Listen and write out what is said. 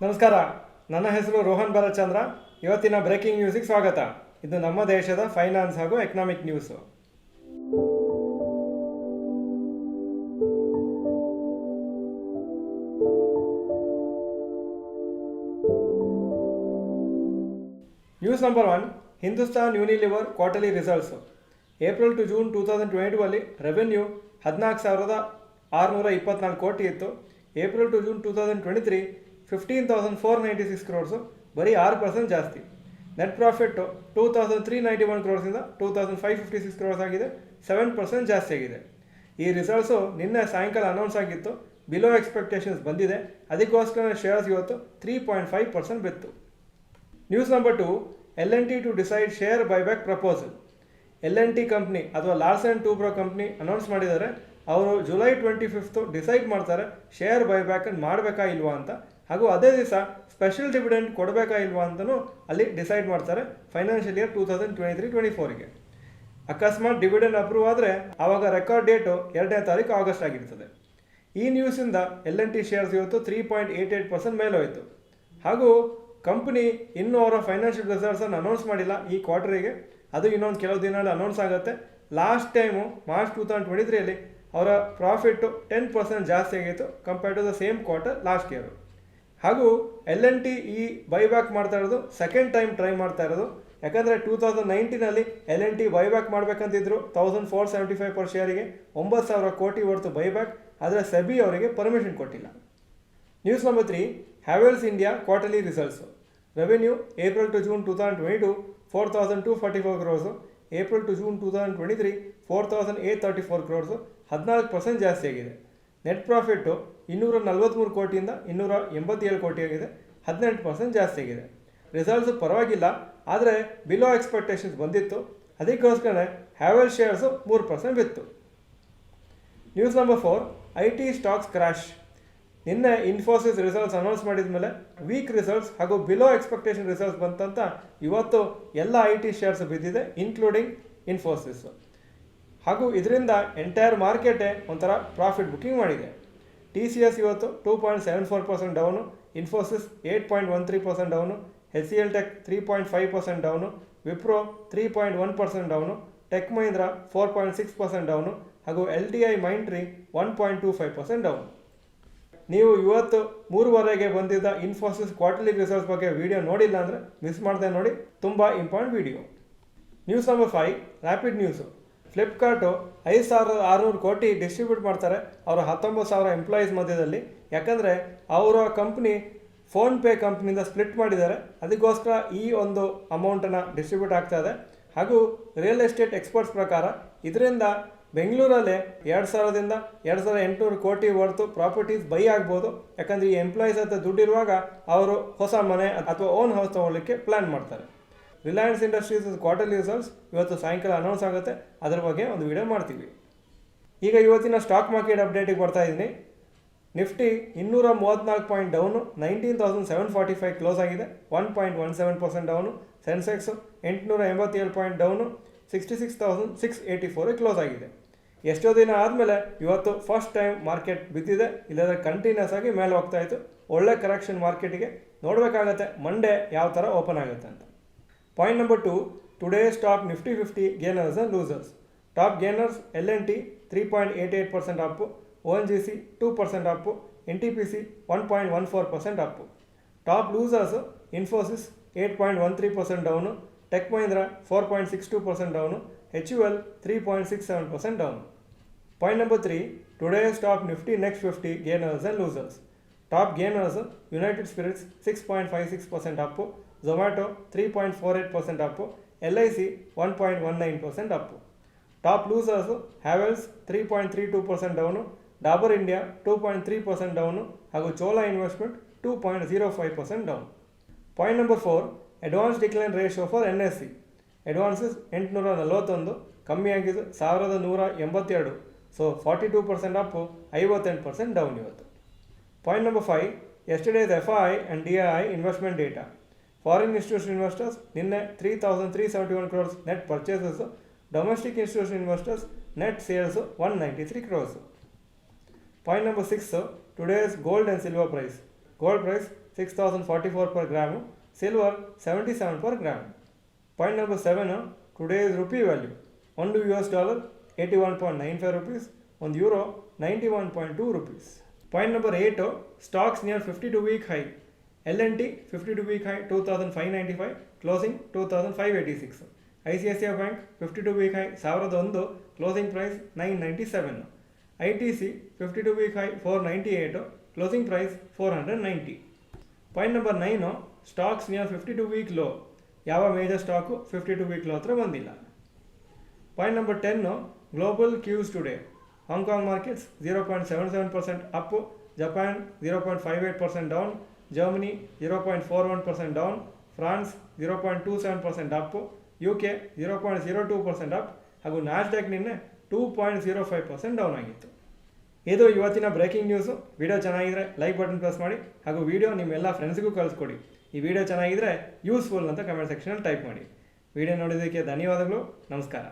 ನಮಸ್ಕಾರ. ನನ್ನ ಹೆಸರು ರೋಹನ್ ಭರತ್ಚಂದ್ರ. ಇವತ್ತಿನ ಬ್ರೇಕಿಂಗ್ ನ್ಯೂಸಿಗೆ ಸ್ವಾಗತ. ಇದು ನಮ್ಮ ದೇಶದ ಫೈನಾನ್ಸ್ ಹಾಗೂ economic news. News number 1, Hindustan Unilever quarterly results. April to June 2022 ಅಲ್ಲಿ ರೆವೆನ್ಯೂ 14,624 ಕೋಟಿ ಇತ್ತು. ಏಪ್ರಿಲ್ ಟು ಜೂನ್ 2023 15,496 ಕ್ರೋರ್ಸು, ಬರೀ 6% ಜಾಸ್ತಿ. ನೆಟ್ ಪ್ರಾಫಿಟ್ಟು 2,391 ಕ್ರೋರ್ಸಿಂದ 2,556 ಕ್ರೋರ್ಸ್ ಆಗಿದೆ, 7% ಜಾಸ್ತಿ ಆಗಿದೆ. ಈ ರಿಸಲ್ಟ್ಸು ನಿನ್ನೆ ಸಾಯಂಕಾಲ ಅನೌನ್ಸ್ ಆಗಿತ್ತು. ಬಿಲೋ ಎಕ್ಸ್ಪೆಕ್ಟೇಷನ್ಸ್ ಬಂದಿದೆ, ಅದಕ್ಕೋಸ್ಕರ ಶೇರ್ಸ್ ಇವತ್ತು 3.5% ಬಿತ್ತು. News number 2, L&T to decide share buyback proposal. L&T company ಅಥವಾ ಲಾರ್ಸನ್ ಟೂಬ್ರೋ ಕಂಪ್ನಿ ಅನೌನ್ಸ್ ಮಾಡಿದ್ದಾರೆ. ಅವರು ಜುಲೈ 25 ಡಿಸೈಡ್ ಮಾಡ್ತಾರೆ ಶೇರ್ ಬೈಬ್ಯಾಕನ್ನು ಮಾಡಬೇಕಾ ಇಲ್ವಾ ಅಂತ. ಹಾಗೂ ಅದೇ ದಿವಸ ಸ್ಪೆಷಲ್ ಡಿವಿಡೆಂಡ್ ಕೊಡಬೇಕಾ ಇಲ್ವಾ ಅಂತಲೂ ಅಲ್ಲಿ ಡಿಸೈಡ್ ಮಾಡ್ತಾರೆ ಫೈನಾನ್ಷಿಯಲ್ ಇಯರ್ 2023-24ಗೆ. ಅಕಸ್ಮಾತ್ ಡಿವಿಡೆಂಡ್ ಅಪ್ರೂವ್ ಆದರೆ ಆವಾಗ ರೆಕಾರ್ಡ್ ಡೇಟು 2ನೇ ತಾರೀಕು ಆಗಸ್ಟ್ ಆಗಿರ್ತದೆ. ಈ ನ್ಯೂಸಿಂದ L&T ಶೇರ್ಸ್ ಇವತ್ತು 3.88% ಮೇಲೆ ಹೋಯಿತು. ಹಾಗೂ ಕಂಪ್ನಿ ಇನ್ನೂ ಅವರ ಫೈನಾನ್ಷಿಯಲ್ ರಿಸಲ್ಟ್ಸನ್ನು ಅನೌನ್ಸ್ ಮಾಡಿಲ್ಲ ಈ ಕ್ವಾರ್ಟರಿಗೆ. ಅದು ಇನ್ನೊಂದು ಕೆಲವು ದಿನಗಳಲ್ಲಿ ಅನೌನ್ಸ್ ಆಗುತ್ತೆ. ಲಾಸ್ಟ್ ಟೈಮು ಮಾರ್ಚ್ 2023 ಅವರ ಪ್ರಾಫಿಟ್ಟು 10% ಜಾಸ್ತಿ ಆಗಿತ್ತು compared to the same quarter last year. ಹಾಗೂ L&T ಈ ಬೈಬ್ಯಾಕ್ ಮಾಡ್ತಾ ಇರೋದು ಸೆಕೆಂಡ್ ಟೈಮ್ ಟ್ರೈ ಮಾಡ್ತಾ ಇರೋದು. ಯಾಕಂದರೆ 2019 L&T ಬೈಬ್ಯಾಕ್ ಮಾಡಬೇಕಂತಿದ್ರು 1,475 ಪರ್ ಶೇರಿಗೆ 9,000 ಕೋಟಿ ಹೊರತು ಬೈಬ್ಯಾಕ್. ಆದರೆ ಸೆಬಿ ಅವರಿಗೆ ಪರ್ಮಿಷನ್ ಕೊಟ್ಟಿಲ್ಲ. News number 3, Havells India quarterly results. Revenue April to June 2022 4,244 crores. April to June 2023 4,834 crores, 14% ಜಾಸ್ತಿ ಆಗಿದೆ. ನೆಟ್ ಪ್ರಾಫಿಟ್ಟು 243 ಕೋಟಿಯಿಂದ 287 ಕೋಟಿ ಆಗಿದೆ, 18% ಜಾಸ್ತಿ ಆಗಿದೆ. ರಿಸಲ್ಟ್ಸು ಪರವಾಗಿಲ್ಲ, ಆದರೆ ಬಿಲೋ ಎಕ್ಸ್ಪೆಕ್ಟೇಷನ್ಸ್ ಬಂದಿತ್ತು. ಅದಕ್ಕೋಸ್ಕರ ಹ್ಯಾವೆಲ್ಸ್ ಶೇರ್ಸು 3% ಬಿತ್ತು. News number 4, IT stocks crash. ನಿನ್ನೆ ಇನ್ಫೋಸಿಸ್ ರಿಸಲ್ಟ್ಸ್ ಅನೌನ್ಸ್ ಮಾಡಿದ ಮೇಲೆ ವೀಕ್ ರಿಸಲ್ಟ್ಸ್ ಹಾಗೂ ಬಿಲೋ ಎಕ್ಸ್ಪೆಕ್ಟೇಷನ್ ರಿಸಲ್ಟ್ಸ್ ಬಂತಂತ ಇವತ್ತು ಎಲ್ಲ IT ಶೇರ್ಸ್ ಬಿದ್ದಿದೆ, ಇನ್ಕ್ಲೂಡಿಂಗ್ ಇನ್ಫೋಸಿಸ್. ಹಾಗೂ ಇದರಿಂದ ಎಂಟೈರ್ ಮಾರ್ಕೆಟೇ ಒಂಥರ ಪ್ರಾಫಿಟ್ ಬುಕ್ಕಿಂಗ್ ಮಾಡಿದೆ. TCS ಇವತ್ತು 2.74% down, Infosys 8.13% down, HCL tech 3.5% down, Wipro 3.1% down, tech Mahindra 4.6% down ಹಾಗೂ LTI ಮೈಂಟ್ರಿ 1.25% ಡೌನು. ನೀವು ಇವತ್ತು 3:15ಗೆ ಬಂದಿದ್ದ ಇನ್ಫೋಸಿಸ್ ಕ್ವಾರ್ಟರ್ಲಿ ರಿಸಲ್ಟ್ಸ್ ಬಗ್ಗೆ ವಿಡಿಯೋ ನೋಡಿಲ್ಲ ಅಂದರೆ ಮಿಸ್ ಮಾಡದೆ ನೋಡಿ, ತುಂಬ important video. News number 5, rapid news. Flipkart 5,600 ಕೋಟಿ ಡಿಸ್ಟ್ರಿಬ್ಯೂಟ್ ಮಾಡ್ತಾರೆ ಅವರ 19,000 ಎಂಪ್ಲಾಯೀಸ್ ಮಧ್ಯದಲ್ಲಿ. ಯಾಕಂದರೆ ಅವರ ಕಂಪ್ನಿ ಫೋನ್ಪೇ ಕಂಪ್ನಿಯಿಂದ ಸ್ಪ್ಲಿಟ್ ಮಾಡಿದ್ದಾರೆ, ಅದಕ್ಕೋಸ್ಕರ ಈ ಒಂದು ಅಮೌಂಟನ್ನು ಡಿಸ್ಟ್ರಿಬ್ಯೂಟ್ ಆಗ್ತಾ ಇದೆ. ಹಾಗೂ ರಿಯಲ್ ಎಸ್ಟೇಟ್ ಎಕ್ಸ್ಪರ್ಟ್ಸ್ ಪ್ರಕಾರ ಇದರಿಂದ ಬೆಂಗಳೂರಲ್ಲೇ 2,000ದಿಂದ 2,800 ಕೋಟಿ ಹೊರತು ಪ್ರಾಪರ್ಟೀಸ್ ಬೈ ಆಗ್ಬೋದು. ಯಾಕಂದರೆ ಈ ಎಂಪ್ಲಾಯೀಸ್ ಹತ್ರ ದುಡ್ಡಿರುವಾಗ ಅವರು ಹೊಸ ಮನೆ ಅಥವಾ ಓನ್ ಹೌಸ್ ತೊಗೊಳ್ಳಿಕ್ಕೆ ಪ್ಲ್ಯಾನ್ ಮಾಡ್ತಾರೆ. ರಿಲಯನ್ಸ್ ಇಂಡಸ್ಟ್ರೀಸ್ ಕ್ವಾರ್ಟರ್ಲಿ ರಿಸಲ್ಟ್ಸ್ ಇವತ್ತು ಸಾಯಂಕಾಲ ಅನೌನ್ಸ್ ಆಗುತ್ತೆ, ಅದರ ಬಗ್ಗೆ ಒಂದು ವಿಡಿಯೋ ಮಾಡ್ತೀವಿ. ಈಗ ಇವತ್ತಿನ ಸ್ಟಾಕ್ ಮಾರ್ಕೆಟ್ ಅಪ್ಡೇಟಿಗೆ ಬರ್ತಾ ಇದ್ದೀನಿ. ನಿಫ್ಟಿ 234 ಪಾಯಿಂಟ್ ಡೌನು, 19,745 ಕ್ಲೋಸ್ ಆಗಿದೆ, 1.17% down. Sensex 887 point down, 66,684 close ಆಗಿದೆ. ಎಷ್ಟೋ ದಿನ ಆದಮೇಲೆ ಇವತ್ತು ಫಸ್ಟ್ ಟೈಮ್ ಮಾರ್ಕೆಟ್ ಬಿದ್ದಿದೆ, ಇಲ್ಲದ್ರೆ ಕಂಟಿನ್ಯೂಸ್ ಆಗಿ ಮೇಲೆ ಹೋಗ್ತಾ ಇತ್ತು. ಒಳ್ಳೆ ಕರೆಕ್ಷನ್ ಮಾರ್ಕೆಟಿಗೆ ನೋಡಬೇಕಾಗತ್ತೆ ಮಂಡೇ ಯಾವ ಥರ ಓಪನ್ ಆಗುತ್ತೆ ಅಂತ. Point number 2, today's top Nifty 50 gainers and losers. Top gainers L&T 3.88% Appu, ONGC 2% Appu, NTPC 1.14% Appu. Top losers Infosys 8.13% down, tech Mahindra 4.62% down, HUL 3.67% down. Point number 3, today's top Nifty next 50 gainers and losers. Top gainers United spirits 6.56% Appu, Zomato 3.48% Appu, LIC 1.19% Appu. Top losers Havells 3.32% down, Dabur India 2.3% down ಹಾಗೂ Chola investment 2.05% down. Point number 4, advance decline ratio for NSE. Advances 841, ಕಮ್ಮಿಯಾಗಿದ್ದು 1,182. So 42% up, 58% down ಇವತ್ತು. Point number 5, yesterday's FII and DII investment data. Foreign institution investors ನಿನ್ನೆ 3,371 crores net purchases, domestic institution investors net sales 193 crores. Point number 6, today's gold and silver price. Gold price 6044 per gram, silver 77 per gram. Point number 7, today's rupee value. 1 to US dollar 81.95 rupees, 1 euro 91.2 rupees. Point number 8, stocks near 52-week high. L&T 52-week high 2595, closing 2586. ICICI Bank 52-week high 1001, closing price 997. ITC 52-week high 498, closing price 490. Point number 9, stocks near 52-week low. ಯಾವ major stock 52-week low ಹತ್ರ ಬಂದಿಲ್ಲ. Point number 10, global Qs today. Hong Kong markets 0.77% up, Japan 0.58% down, Germany 0.41% down, France 0.27% up, UK 0.02% up ಹಾಗೂ Nasdaq ನಿನ್ನೆ 2.05% down ಆಗಿತ್ತು. ಇದು ಇವತ್ತಿನ breaking news. Video ಚೆನ್ನಾಗಿದ್ರೆ like button press ಮಾಡಿ ಹಾಗೂ ವಿಡಿಯೋ ನಿಮ್ಮೆಲ್ಲ ಫ್ರೆಂಡ್ಸ್ಗೂ ಕಳಿಸ್ಕೊಡಿ. ಈ ವಿಡಿಯೋ ಚೆನ್ನಾಗಿದ್ದರೆ ಯೂಸ್ಫುಲ್ ಅಂತ ಕಮೆಂಟ್ ಸೆಕ್ಷನಲ್ಲಿ ಟೈಪ್ ಮಾಡಿ. ವಿಡಿಯೋ ನೋಡೋದಕ್ಕೆ ಧನ್ಯವಾದಗಳು. ನಮಸ್ಕಾರ.